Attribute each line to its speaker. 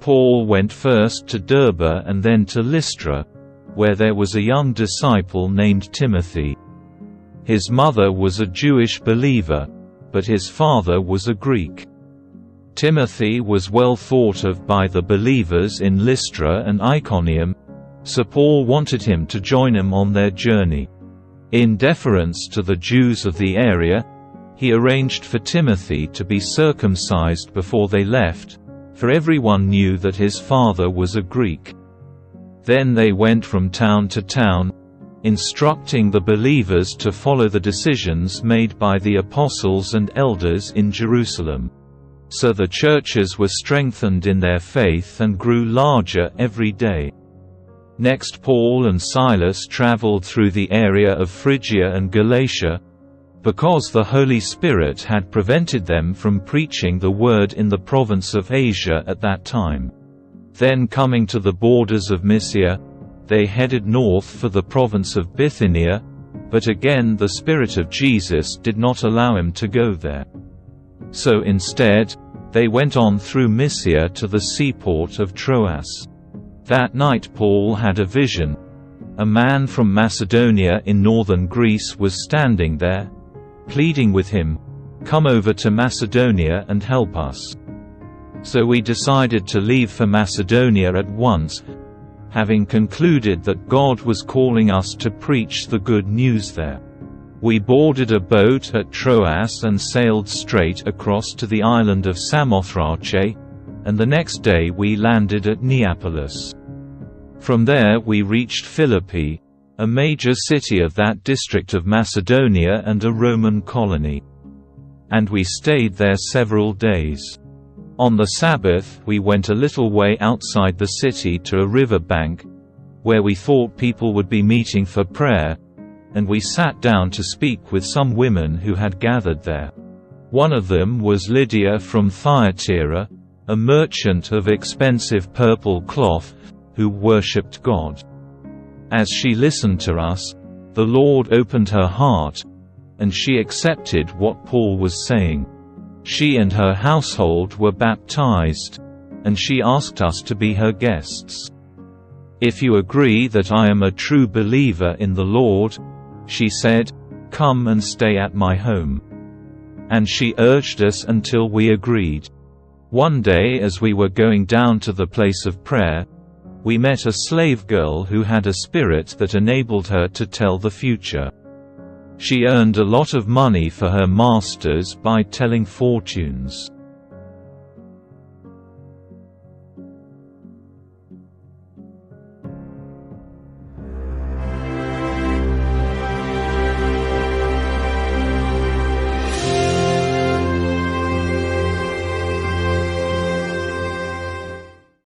Speaker 1: Paul went first to Derbe and then to Lystra, where there was a young disciple named Timothy. His mother was a Jewish believer, but his father was a Greek. Timothy was well thought of by the believers in Lystra and Iconium, so Paul wanted him to join him on their journey. In deference to the Jews of the area, he arranged for Timothy to be circumcised before they left, for everyone knew that his father was a Greek. Then they went from town to town, instructing the believers to follow the decisions made by the apostles and elders in Jerusalem. So the churches were strengthened in their faith and grew larger every day. Next, Paul and Silas traveled through the area of Phrygia and Galatia, because the Holy Spirit had prevented them from preaching the word in the province of Asia at that time. Then, coming to the borders of Mysia, they headed north for the province of Bithynia, but again the Spirit of Jesus did not allow him to go there. So instead, they went on through Mysia to the seaport of Troas. That night Paul had a vision. A man from Macedonia in northern Greece was standing there, pleading with him, "Come over to Macedonia and help us." So we decided to leave for Macedonia at once, having concluded that God was calling us to preach the good news there. We boarded a boat at Troas and sailed straight across to the island of Samothrace, and the next day we landed at Neapolis. From there we reached Philippi, a major city of that district of Macedonia and a Roman colony. And we stayed there several days. On the Sabbath we went a little way outside the city to a river bank, where we thought people would be meeting for prayer, and we sat down to speak with some women who had gathered there. One of them was Lydia from Thyatira, a merchant of expensive purple cloth, who worshipped God. As she listened to us, the Lord opened her heart, and she accepted what Paul was saying. She and her household were baptized, and she asked us to be her guests. "If you agree that I am a true believer in the Lord," she said, "come and stay at my home." And she urged us until we agreed. One day as we were going down to the place of prayer, we met a slave girl who had a spirit that enabled her to tell the future. She earned a lot of money for her masters by telling fortunes.